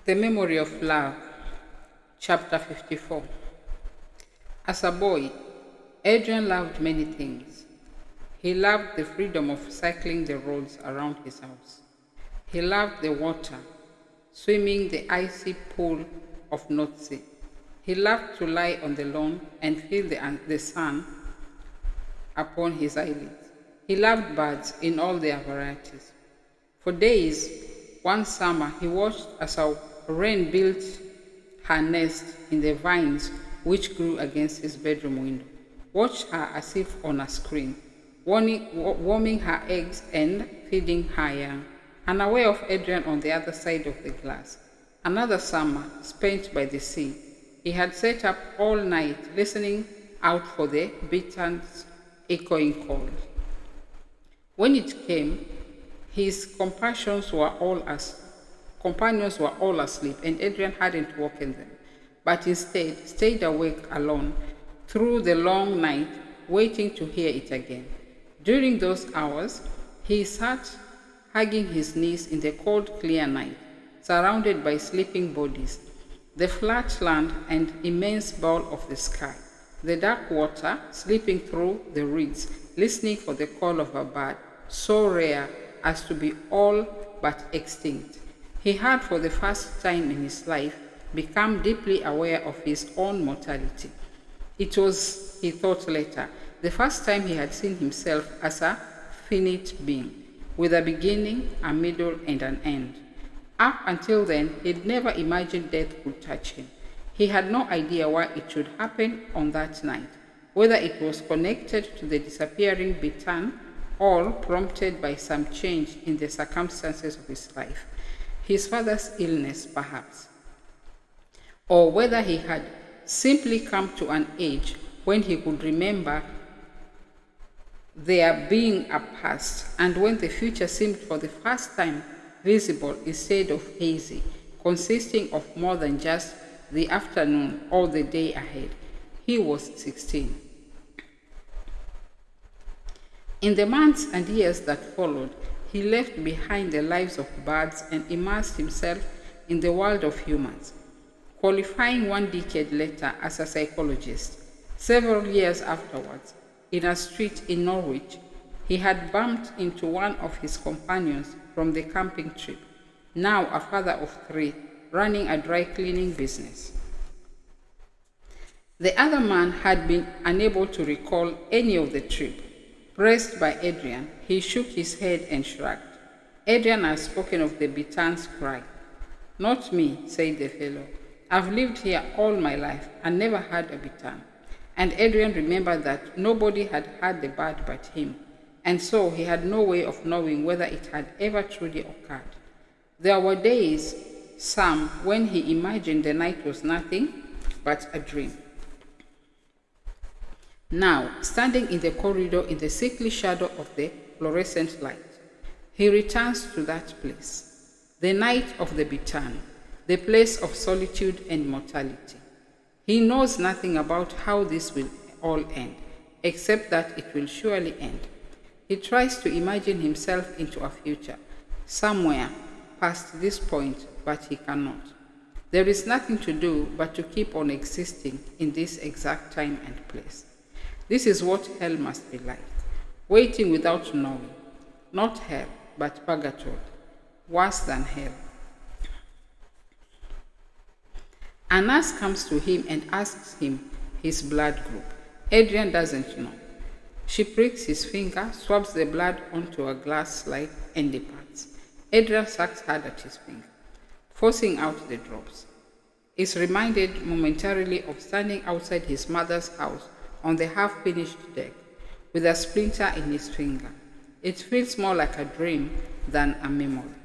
The Memory of Love, Chapter 54. As a boy, Adrian loved many things. He loved the freedom of cycling the roads around his house. He loved the water, swimming the icy pool of North Sea. He loved to lie on the lawn and feel the sun upon his eyelids. He loved birds in all their varieties. For days, one summer, he watched as a wren built her nest in the vines which grew against his bedroom window, watched her as if on a screen, warming her eggs and feeding her young, unaware of Adrian on the other side of the glass. Another summer spent by the sea, he had sat up all night listening out for the bittern's echoing call. When it came, his companions were all asleep, and Adrian hadn't woken them, but instead stayed awake alone through the long night, waiting to hear it again. During those hours, he sat hugging his knees in the cold, clear night, surrounded by sleeping bodies, the flat land and immense bowl of the sky, the dark water slipping through the reeds, listening for the call of a bird, so rare as to be all but extinct. He had, for the first time in his life, become deeply aware of his own mortality. It was, he thought later, the first time he had seen himself as a finite being, with a beginning, a middle, and an end. Up until then, he'd never imagined death could touch him. He had no idea why it should happen on that night, whether it was connected to the disappearing Bitan or prompted by some change in the circumstances of his life. His father's illness, perhaps, or whether he had simply come to an age when he could remember there being a past, and when the future seemed for the first time visible instead of hazy, consisting of more than just the afternoon or the day ahead. He was 16. In the months and years that followed, he left behind the lives of birds and immersed himself in the world of humans, qualifying 1 decade later as a psychologist. Several years afterwards, in a street in Norwich, he had bumped into one of his companions from the camping trip, now a father of 3, running a dry cleaning business. The other man had been unable to recall any of the trip. Pressed by Adrian, he shook his head and shrugged. Adrian had spoken of the Bitan's cry. "Not me," said the fellow. "I've lived here all my life and never had a Bitan." And Adrian remembered that nobody had heard the bird but him, and so he had no way of knowing whether it had ever truly occurred. There were days, some, when he imagined the night was nothing but a dream. Now, standing in the corridor in the sickly shadow of the fluorescent light, he returns to that place, the night of the Bitan, the place of solitude and mortality. He knows nothing about how this will all end, except that it will surely end. He tries to imagine himself into a future, somewhere past this point, but he cannot. There is nothing to do but to keep on existing in this exact time and place. This is what hell must be like, waiting without knowing. Not hell, but purgatory, worse than hell. A nurse comes to him and asks him his blood group. Adrian doesn't know. She pricks his finger, swabs the blood onto a glass slide, and departs. Adrian sucks hard at his finger, forcing out the drops. Is reminded momentarily of standing outside his mother's house on the half-finished deck, with a splinter in his finger. It feels more like a dream than a memory.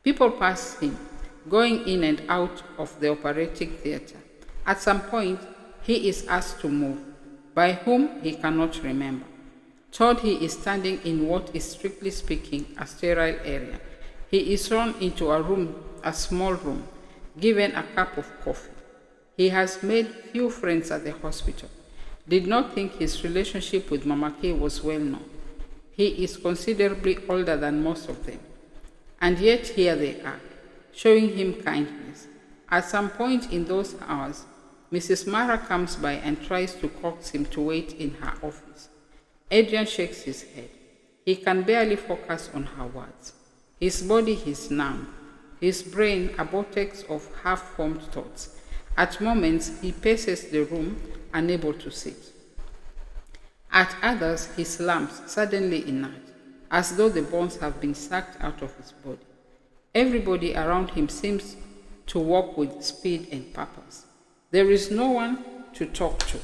People pass him, going in and out of the operating theater. At some point, he is asked to move, by whom he cannot remember. Told he is standing in what is strictly speaking a sterile area. He is thrown into a small room, given a cup of coffee. He has made few friends at the hospital. Did not think his relationship with Mama K was well known. He is considerably older than most of them. And yet here they are, showing him kindness. At some point in those hours, Mrs. Mara comes by and tries to coax him to wait in her office. Adrian shakes his head. He can barely focus on her words. His body is numb, his brain a vortex of half-formed thoughts. At moments, he paces the room, unable to sit. At others, he slumps, suddenly inert, as though the bones have been sucked out of his body. Everybody around him seems to walk with speed and purpose. There is no one to talk to,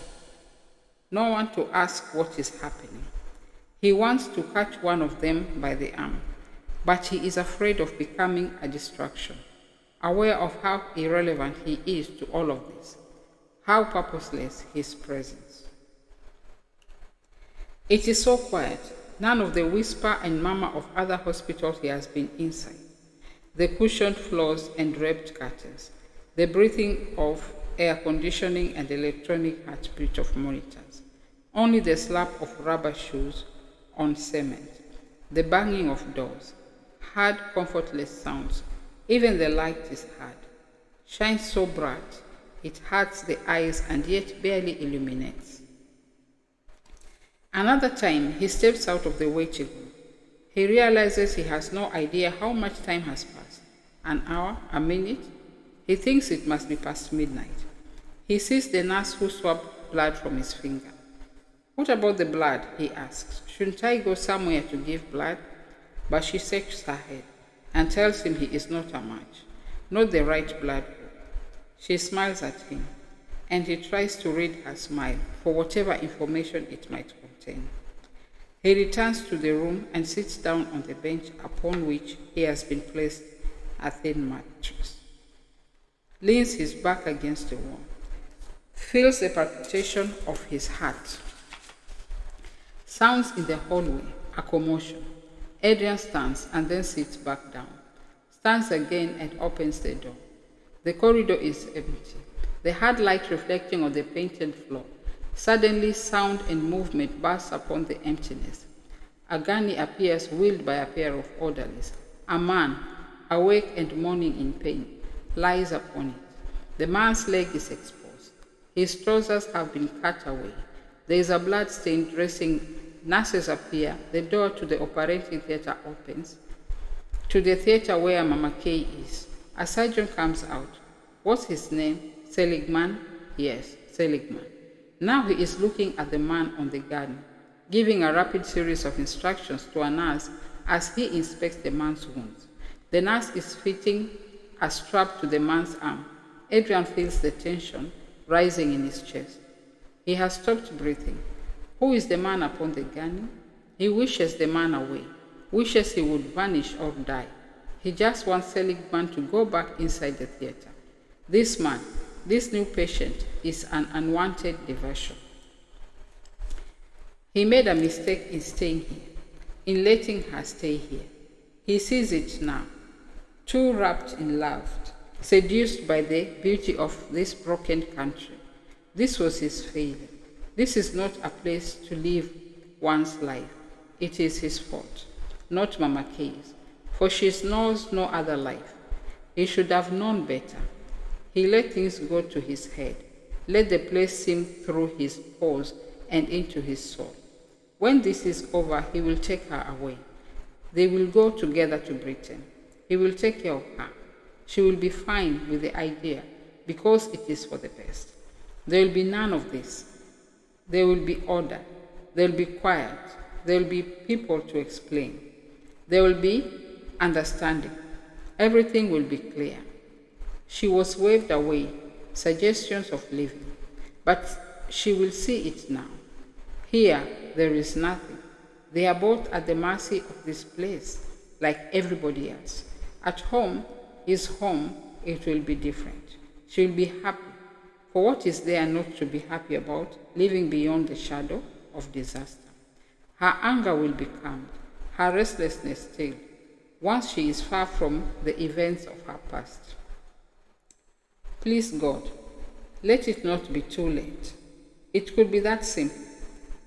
no one to ask what is happening. He wants to catch one of them by the arm, but he is afraid of becoming a distraction, aware of how irrelevant he is to all of this, how purposeless his presence. It is so quiet, none of the whisper and murmur of other hospitals he has been inside. The cushioned floors and draped curtains, the breathing of air conditioning and electronic heartbeat of monitors. Only the slap of rubber shoes on cement, the banging of doors, hard, comfortless sounds. Even the light is hard, shines so bright it hurts the eyes and yet barely illuminates. Another time, he steps out of the waiting room. He realizes he has no idea how much time has passed. An hour, a minute? He thinks it must be past midnight. He sees the nurse who swabbed blood from his finger. What about the blood? He asks. Shouldn't I go somewhere to give blood? But she shakes her head and tells him he is not a match, not the right blood group. She smiles at him, and he tries to read her smile for whatever information it might contain. He returns to the room and sits down on the bench upon which he has been placed a thin mattress. Leans his back against the wall. Feels the palpitation of his heart. Sounds in the hallway, a commotion. Adrian stands and then sits back down. Stands again and opens the door. The corridor is empty. The hard light reflecting on the painted floor. Suddenly, sound and movement burst upon the emptiness. A gurney appears wheeled by a pair of orderlies. A man, awake and moaning in pain, lies upon it. The man's leg is exposed. His trousers have been cut away. There is a blood-stained dressing. Nurses appear. The door to the operating theater opens. To the theater where Mama Kay is. A surgeon comes out. What's his name? Seligman? Yes, Seligman. Now he is looking at the man on the gurney, giving a rapid series of instructions to a nurse as he inspects the man's wounds. The nurse is fitting a strap to the man's arm. Adrian feels the tension rising in his chest. He has stopped breathing. Who is the man upon the gurney? He wishes the man away, wishes he would vanish or die. He just wants Seligman to go back inside the theater. This man, this new patient, is an unwanted diversion. He made a mistake in staying here, in letting her stay here. He sees it now, too wrapped in love, seduced by the beauty of this broken country. This was his failure. This is not a place to live one's life. It is his fault, not Mama Kay's, for she knows no other life. He should have known better. He let things go to his head, let the place sink through his pores and into his soul. When this is over, he will take her away. They will go together to Britain. He will take care of her. She will be fine with the idea because it is for the best. There will be none of this. There will be order. There will be quiet. There will be people to explain. There will be understanding. Everything will be clear. She was waved away, suggestions of leaving, but she will see it now. Here, there is nothing. They are both at the mercy of this place, like everybody else. At home, his home, it will be different. She will be happy. For what is there not to be happy about, living beyond the shadow of disaster? Her anger will be calmed, her restlessness stilled, once she is far from the events of her past. Please God, let it not be too late. It could be that simple.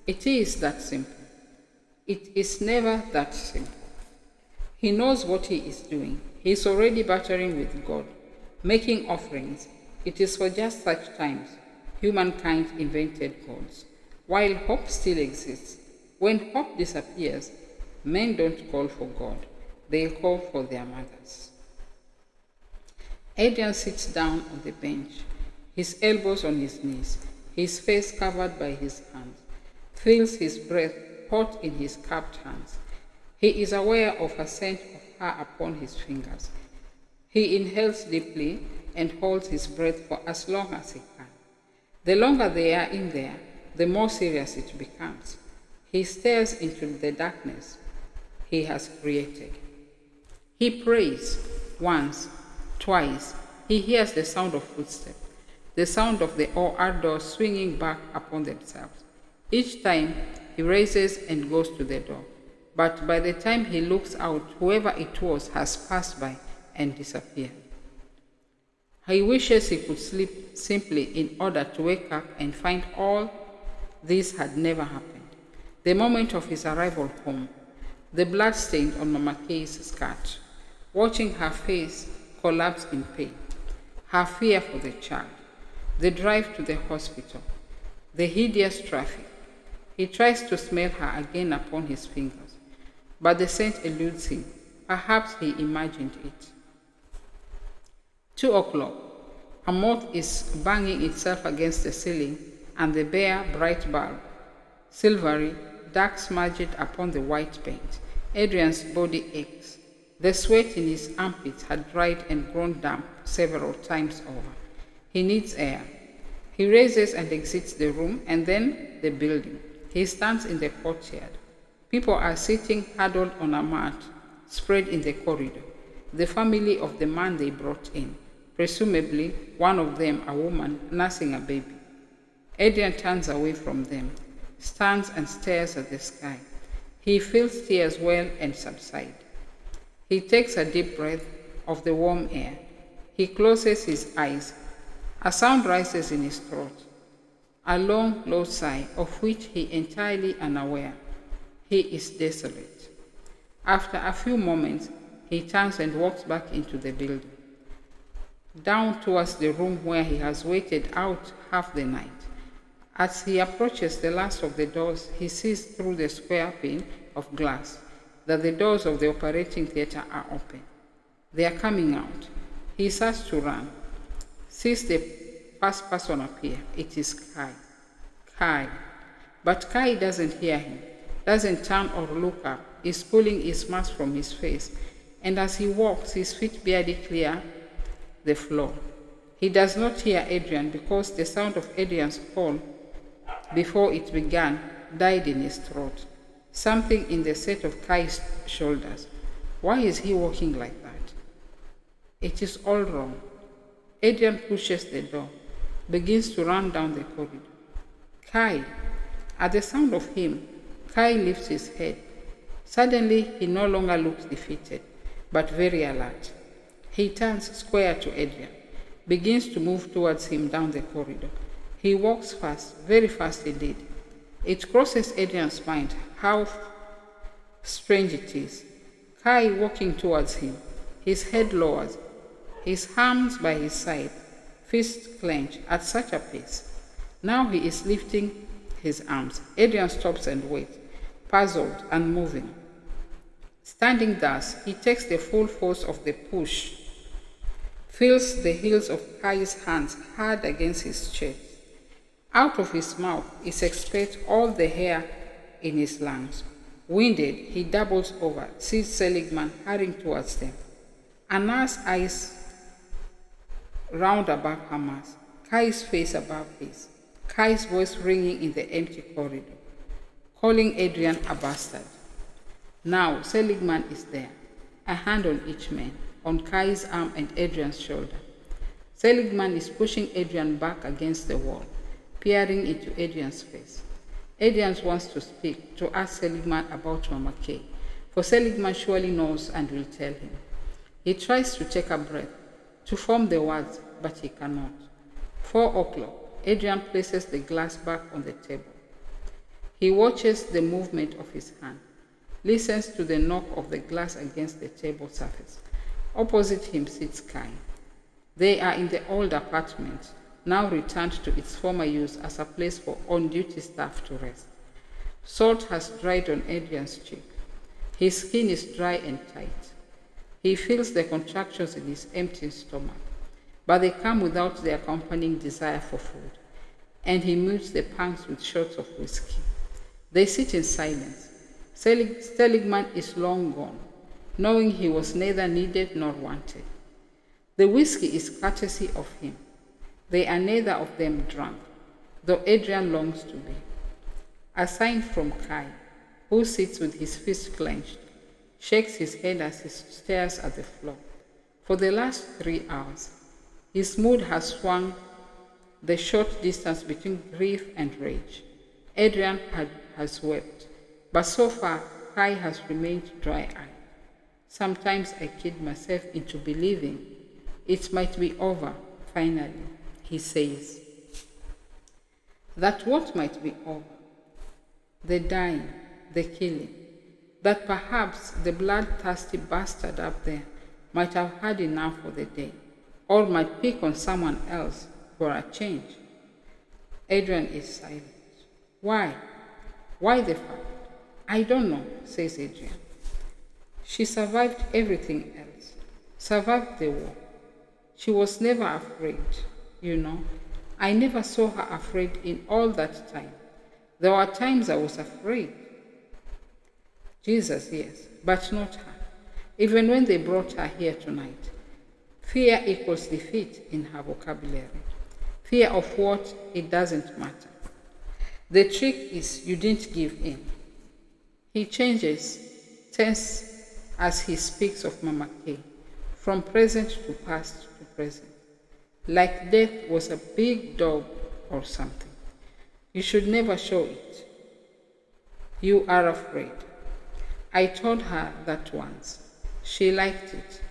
It is that simple. It is never that simple. He knows what he is doing. He He is already battering with God, making offerings. It is for just such times humankind invented gods. While hope still exists, when hope disappears, men don't call for God, they call for their mothers. Adrian sits down on the bench, his elbows on his knees, his face covered by his hands, feels his breath hot in his cupped hands. He is aware of a scent of her upon his fingers. He inhales deeply and holds his breath for as long as he can. The longer they are in there, the more serious it becomes. He stares into the darkness he has created. He prays once, twice. He hears the sound of footsteps, the sound of the OR doors swinging back upon themselves. Each time he raises and goes to the door, but by the time he looks out, whoever it was has passed by and disappeared. He wishes he could sleep simply in order to wake up and find all this had never happened. The moment of his arrival home, the blood stain on Mama Kay's skirt, watching her face collapse in pain, her fear for the child, the drive to the hospital, the hideous traffic. He tries to smell her again upon his fingers, but the scent eludes him. Perhaps he imagined it. 2 o'clock. A moth is banging itself against the ceiling, and the bare, bright bulb, silvery, dark smudged upon the white paint. Adrian's body aches. The sweat in his armpits had dried and grown damp several times over. He needs air. He raises and exits the room and then the building. He stands in the courtyard. People are sitting huddled on a mat spread in the corridor. The family of the man they brought in, presumably one of them a woman nursing a baby. Adrian turns away from them, stands and stares at the sky. He feels tears well and subside. He takes a deep breath of the warm air. He closes his eyes. A sound rises in his throat, a long, low sigh of which he entirely unaware. He is desolate. After a few moments, he turns and walks back into the building, down towards the room where he has waited out half the night. As he approaches the last of the doors, he sees through the square pane of glass that the doors of the operating theater are open. They are coming out. He starts to run, sees the first person appear. It is Kai. Kai. But Kai doesn't hear him, doesn't turn or look up, is pulling his mask from his face, and as he walks, his feet barely clear the floor. He does not hear Adrian because the sound of Adrian's call before it began died in his throat. Something in the set of Kai's shoulders. Why is he walking like that? It is all wrong. Adrian pushes the door, begins to run down the corridor. Kai. At the sound of him, Kai lifts his head. Suddenly, he no longer looks defeated, but very alert. He turns square to Adrian, begins to move towards him down the corridor. He walks fast, very fast indeed. It crosses Adrian's mind how strange it is. Kai walking towards him, his head lowered, his arms by his side, fists clenched at such a pace. Now he is lifting his arms. Adrian stops and waits, puzzled and moving. Standing thus, he takes the full force of the push, feels the heels of Kai's hands hard against his chest. Out of his mouth is expelled all the air in his lungs. Winded, he doubles over, sees Seligman hurrying towards them. A nurse eyes round above her mask, Kai's face above his, Kai's voice ringing in the empty corridor, calling Adrian a bastard. Now Seligman is there, a hand on each man, on Kai's arm and Adrian's shoulder. Seligman is pushing Adrian back against the wall, peering into Adrian's face. Adrian wants to speak, to ask Seligman about Mama Kay, for Seligman surely knows and will tell him. He tries to take a breath, to form the words, but he cannot. 4 o'clock. Adrian places the glass back on the table. He watches the movement of his hand, listens to the knock of the glass against the table surface. Opposite him sits Kai. They are in the old apartment, now returned to its former use as a place for on-duty staff to rest. Salt has dried on Adrian's cheek. His skin is dry and tight. He feels the contractions in his empty stomach, but they come without the accompanying desire for food, and he mutes the pangs with shots of whiskey. They sit in silence. Seligman is long gone, knowing he was neither needed nor wanted. The whiskey is courtesy of him. They are neither of them drunk, though Adrian longs to be. A sign from Kai, who sits with his fist clenched, shakes his head as he stares at the floor. For the last 3 hours, his mood has swung the short distance between grief and rage. Adrian has wept, but so far Kai has remained dry-eyed. Sometimes I kid myself into believing it might be over, finally, he says. That what might be over? The dying, the killing. That perhaps the bloodthirsty bastard up there might have had enough for the day, or might pick on someone else for a change. Adrian is silent. Why? Why the fact? I don't know, says Adrian. She survived everything else, survived the war. She was never afraid, you know. I never saw her afraid in all that time. There were times I was afraid. Jesus, yes, but not her. Even when they brought her here tonight, fear equals defeat in her vocabulary. Fear of what? It doesn't matter. The trick is you didn't give in. He changes tense as he speaks of Mama Kay, from present to past to present, like death was a big dog or something. You should never show it. You are afraid. I told her that once. She liked it.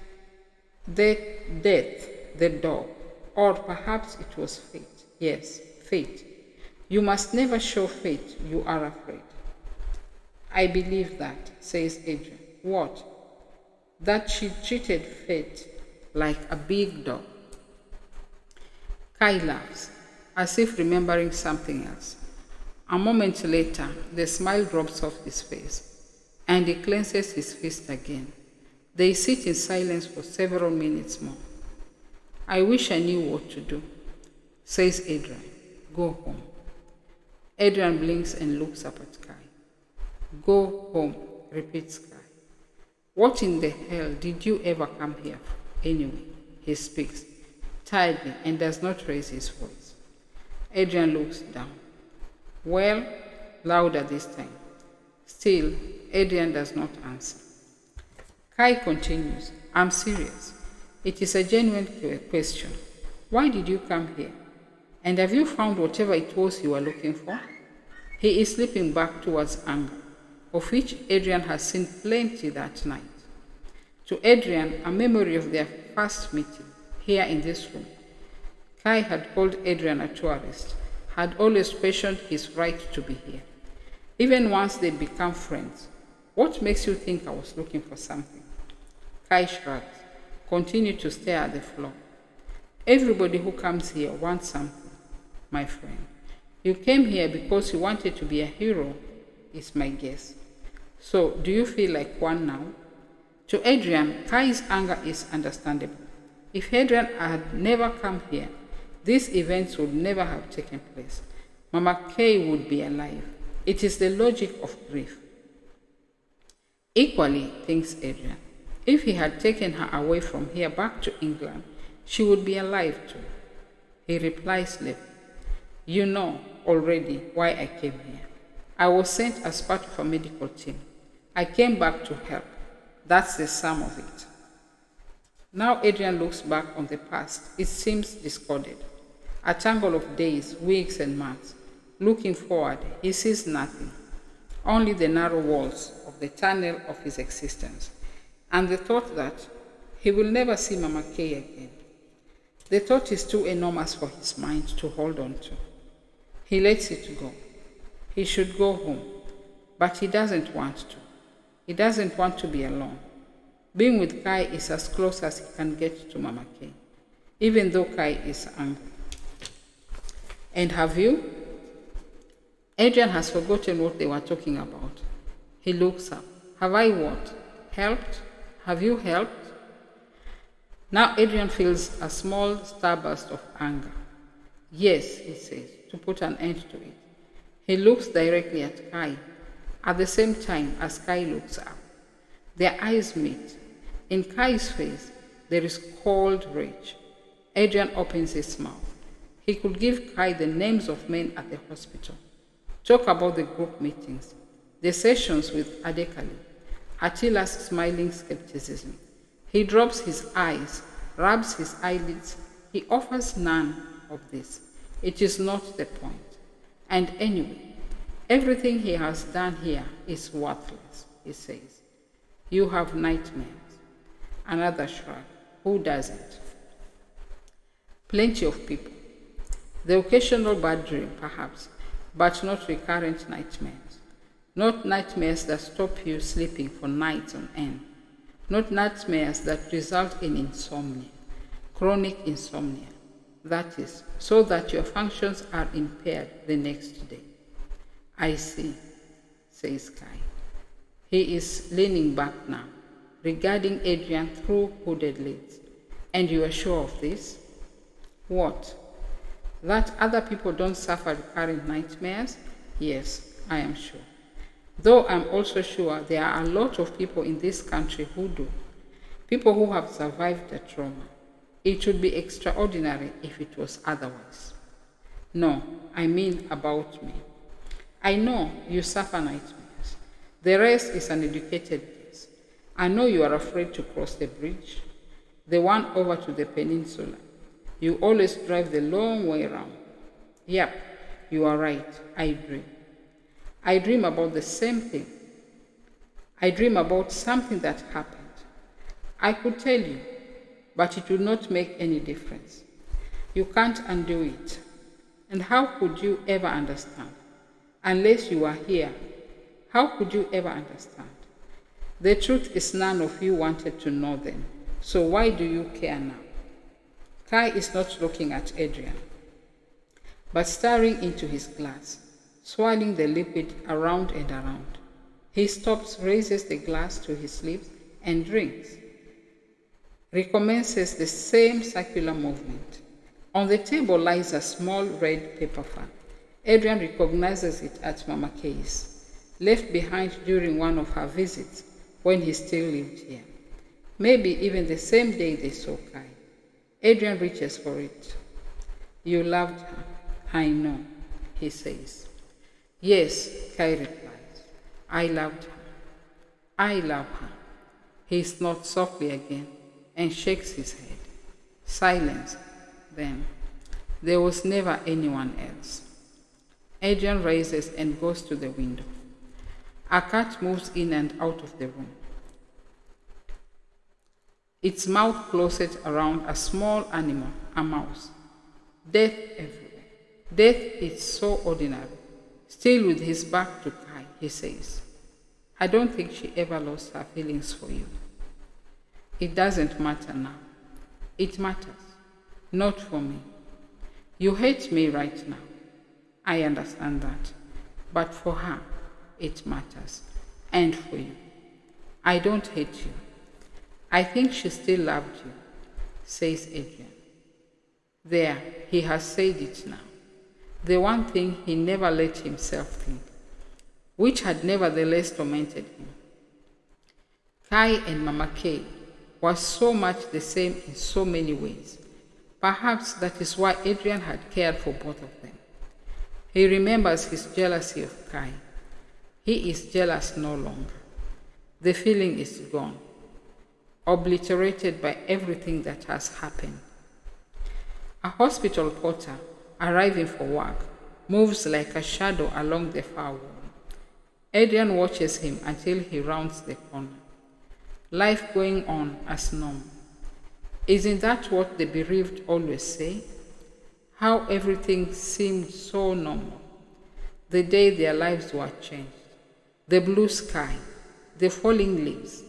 Death, the dog, or perhaps it was fate. Yes, fate. You must never show fate. You are afraid. I believe that, says Adrian. What? That she treated fate like a big dog. Kai laughs, as if remembering something else. A moment later, the smile drops off his face, and he clenches his fist again. They sit in silence for several minutes more. I wish I knew what to do, says Adrian. Go home. Adrian blinks and looks up at Kai. Go home, repeats Kai. What in the hell did you ever come here for? Anyway, he speaks, tiredly, and does not raise his voice. Adrian looks down. Well, louder this time. Still, Adrian does not answer. Kai continues, I'm serious. It is a genuine question. Why did you come here? And have you found whatever it was you were looking for? He is slipping back towards anger, of which Adrian has seen plenty that night. To Adrian, a memory of their first meeting here in this room. Kai had called Adrian a tourist, had always questioned his right to be here. Even once they become friends, what makes you think I was looking for something? Kai shrugs, continued to stare at the floor. Everybody who comes here wants something, my friend. You came here because you wanted to be a hero, is my guess. So, do you feel like one now? To Adrian, Kai's anger is understandable. If Adrian had never come here, these events would never have taken place. Mama Kay would be alive. It is the logic of grief. Equally, thinks Adrian, if he had taken her away from here back to England, she would be alive too. He replies slowly, you know already why I came here. I was sent as part of a medical team. I came back to help. That's the sum of it. Now Adrian looks back on the past. It seems discorded. A tangle of days, weeks, and months. Looking forward, he sees nothing. Only the narrow walls of the tunnel of his existence. And the thought that he will never see Mama Kay again. The thought is too enormous for his mind to hold on to. He lets it go. He should go home, but he doesn't want to. He doesn't want to be alone. Being with Kai is as close as he can get to Mama Kay, even though Kai is angry. And have you? Adrian has forgotten what they were talking about. He looks up. Have I what? Helped? Have you helped? Now Adrian feels a small starburst of anger. Yes, he says, to put an end to it. He looks directly at Kai, at the same time as Kai looks up. Their eyes meet. In Kai's face, there is cold rage. Adrian opens his mouth. He could give Kai the names of men at the hospital, talk about the group meetings, the sessions with Adekali, Attila's smiling skepticism. He drops his eyes, rubs his eyelids. He offers none of this. It is not the point. And anyway, everything he has done here is worthless, he says. You have nightmares. Another shrug. Who doesn't? Plenty of people. The occasional bad dream, perhaps, but not recurrent nightmares. Not nightmares that stop you sleeping for nights on end. Not nightmares that result in insomnia, chronic insomnia. That is, so that your functions are impaired the next day. I see, says Kai. He is leaning back now, regarding Adrian through hooded lids. And you are sure of this? What? That other people don't suffer recurrent nightmares? Yes, I am sure. Though I'm also sure there are a lot of people in this country who do. People who have survived the trauma. It would be extraordinary if it was otherwise. No, I mean about me. I know you suffer nightmares. The rest is an educated guess. I know you are afraid to cross the bridge, the one over to the peninsula. You always drive the long way around. Yep, you are right. I dream. I dream about the same thing. I dream about something that happened. I could tell you, but it would not make any difference. You can't undo it. And how could you ever understand? Unless you are here, how could you ever understand? The truth is none of you wanted to know then. So why do you care now? Kai is not looking at Adrian, but staring into his glass, swirling the liquid around and around. He stops, raises the glass to his lips, and drinks. Recommences the same circular movement. On the table lies a small red paper fan. Adrian recognizes it at Mama Kay's, left behind during one of her visits when he still lived here. Maybe even the same day they saw Kai. Adrian reaches for it. You loved her, I know, he says. Yes, Kai replies. I loved her. I love her. He snorts softly again and shakes his head. Silence. Then, there was never anyone else. Adrian raises and goes to the window. A cat moves in and out of the room, its mouth closed around a small animal, a mouse. Death everywhere. Death is so ordinary. Still with his back to Kai, he says, I don't think she ever lost her feelings for you. It doesn't matter now. It matters. Not for me. You hate me right now. I understand that. But for her, it matters. And for you. I don't hate you. I think she still loved you, says Adrian. There, he has said it now. The one thing he never let himself think, which had nevertheless tormented him. Kai and Mama Kay were so much the same in so many ways. Perhaps that is why Adrian had cared for both of them. He remembers his jealousy of Kai. He is jealous no longer. The feeling is gone, obliterated by everything that has happened. A hospital porter, arriving for work, moves like a shadow along the far wall. Adrian watches him until he rounds the corner. Life going on as normal. Isn't that what the bereaved always say? How everything seemed so normal. The day their lives were changed. The blue sky, the falling leaves,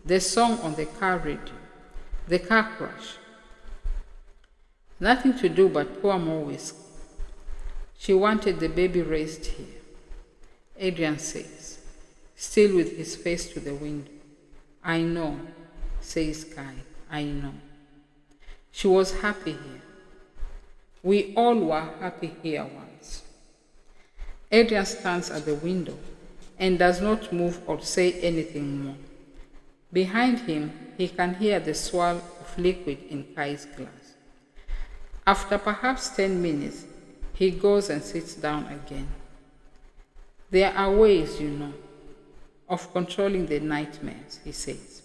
the song on the car radio, the car crash. Nothing to do but pour more whiskey. She wanted the baby raised here, Adrian says, still with his face to the window. I know, says Kai, I know. She was happy here. We all were happy here once. Adrian stands at the window and does not move or say anything more. Behind him, he can hear the swirl of liquid in Kai's glass. After perhaps 10 minutes, he goes and sits down again. There are ways, you know, of controlling the nightmares, he says.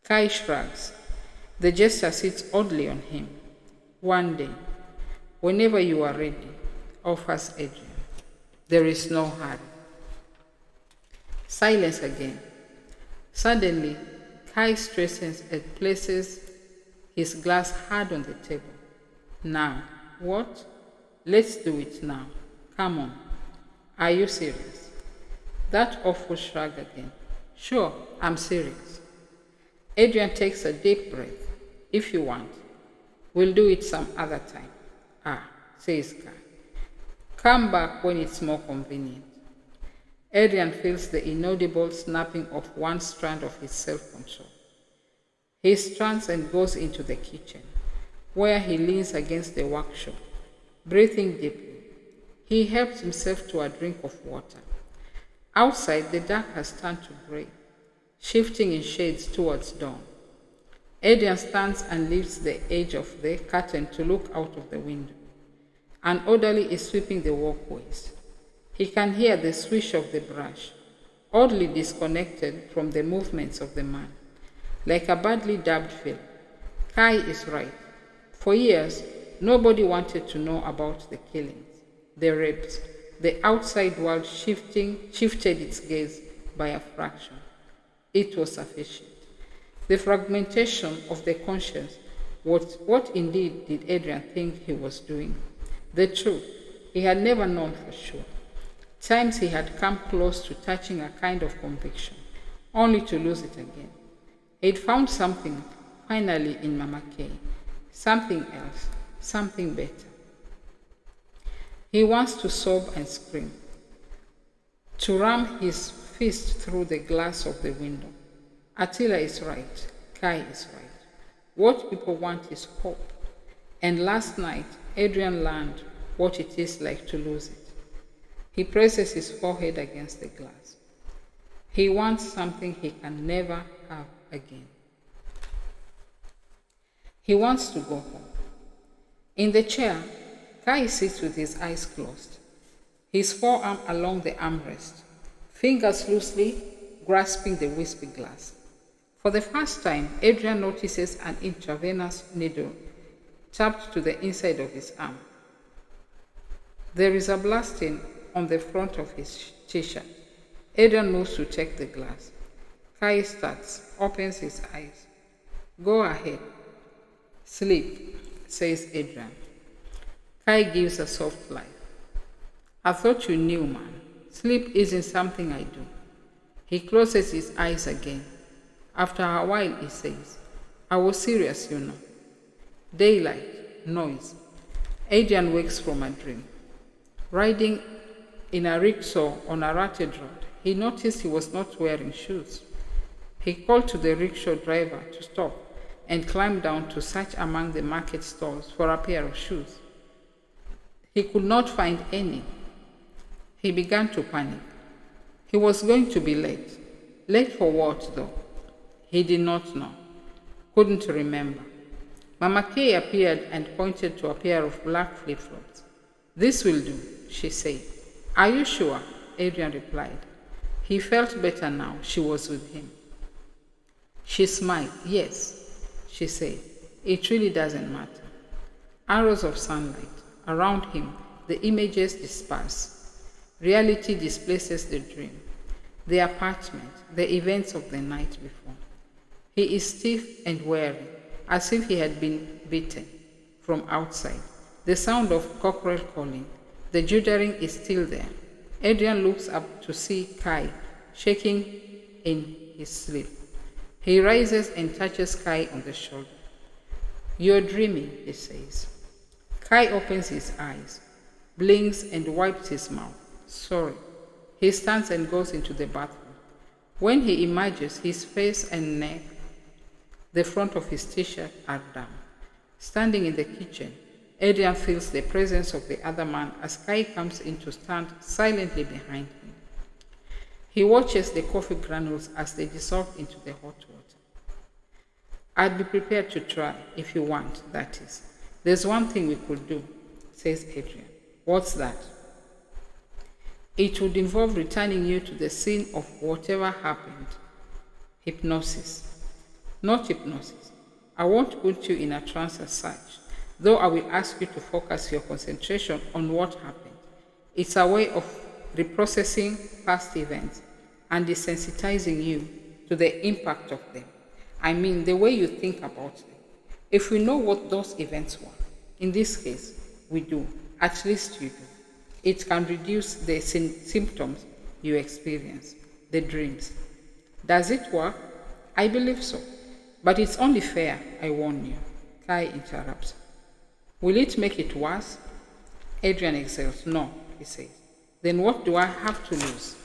Kai shrugs. The gesture sits oddly on him. One day, whenever you are ready, offers Adrian. There is no hurry. Silence again. Suddenly, Kai straightens and places his glass hard on the table. Now, what? Let's do it now. Come on. Are you serious? That awful shrug again. Sure, I'm serious. Adrian takes a deep breath. If you want, we'll do it some other time. Says Kai. Come back when it's more convenient. Adrian feels the inaudible snapping of one strand of his self-control. He strands and goes into the kitchen, where he leans against the workshop, breathing deeply. He helps himself to a drink of water. Outside, the dark has turned to gray, shifting in shades towards dawn. Adrian stands and lifts the edge of the curtain to look out of the window. An orderly is sweeping the walkways. He can hear the swish of the brush, oddly disconnected from the movements of the man, like a badly dubbed film. Kai is right. For years, nobody wanted to know about the killings, the rapes. The outside world shifted its gaze by a fraction. It was sufficient. The fragmentation of the conscience was what indeed did Adrian think he was doing. The truth, he had never known for sure. Times he had come close to touching a kind of conviction, only to lose it again. He'd found something, finally, in Mama Kay. Something else, something better. He wants to sob and scream, to ram his fist through the glass of the window. Attila is right. Kai is right. What people want is hope. And last night, Adrian learned what it is like to lose it. He presses his forehead against the glass. He wants something he can never have again. He wants to go home. In the chair, Kai sits with his eyes closed, his forearm along the armrest, fingers loosely grasping the whiskey glass. For the first time, Adrian notices an intravenous needle tapped to the inside of his arm. There is a blasting on the front of his t-shirt. Adrian moves to take the glass. Kai starts, opens his eyes. Go ahead. Sleep, says Adrian. Kai gives a soft laugh. I thought you knew, man. Sleep isn't something I do. He closes his eyes again. After a while, he says, I was serious, you know. Daylight, noise. Adrian wakes from a dream. Riding in a rickshaw on a rutted road, he noticed he was not wearing shoes. He called to the rickshaw driver to stop and climbed down to search among the market stalls for a pair of shoes. He could not find any. He began to panic. He was going to be late. Late for what, though? He did not know. Couldn't remember. Mama Kay appeared and pointed to a pair of black flip-flops. This will do, she said. Are you sure? Adrian replied. He felt better now she was with him. She smiled. Yes, she said. It really doesn't matter. Arrows of sunlight. Around him, the images disperse. Reality displaces the dream, the apartment, the events of the night before. He is stiff and weary, as if he had been beaten from outside. The sound of cockerel calling, the juddering is still there. Adrian looks up to see Kai shaking in his sleep. He rises and touches Kai on the shoulder. "You're dreaming," he says. Kai opens his eyes, blinks, and wipes his mouth. "Sorry." He stands and goes into the bathroom. When he emerges, his face and neck, the front of his t-shirt, are damp. Standing in the kitchen, Adrian feels the presence of the other man as Kai comes in to stand silently behind him. He watches the coffee granules as they dissolve into the hot water. "I'd be prepared to try, if you want, that is. There's one thing we could do," says Adrian. "What's that?" "It would involve returning you to the scene of whatever happened." "Hypnosis." "Not hypnosis. I won't put you in a trance as such, though I will ask you to focus your concentration on what happened. It's a way of reprocessing past events and desensitizing you to the impact of them. I mean, the way you think about them. If we know what those events were, in this case, we do, at least you do, it can reduce the symptoms you experience, the dreams." "Does it work?" "I believe so. But it's only fair I warn you," Kai interrupts. "Will it make it worse?" Adrian exhales. "No," he says. "Then what do I have to lose?"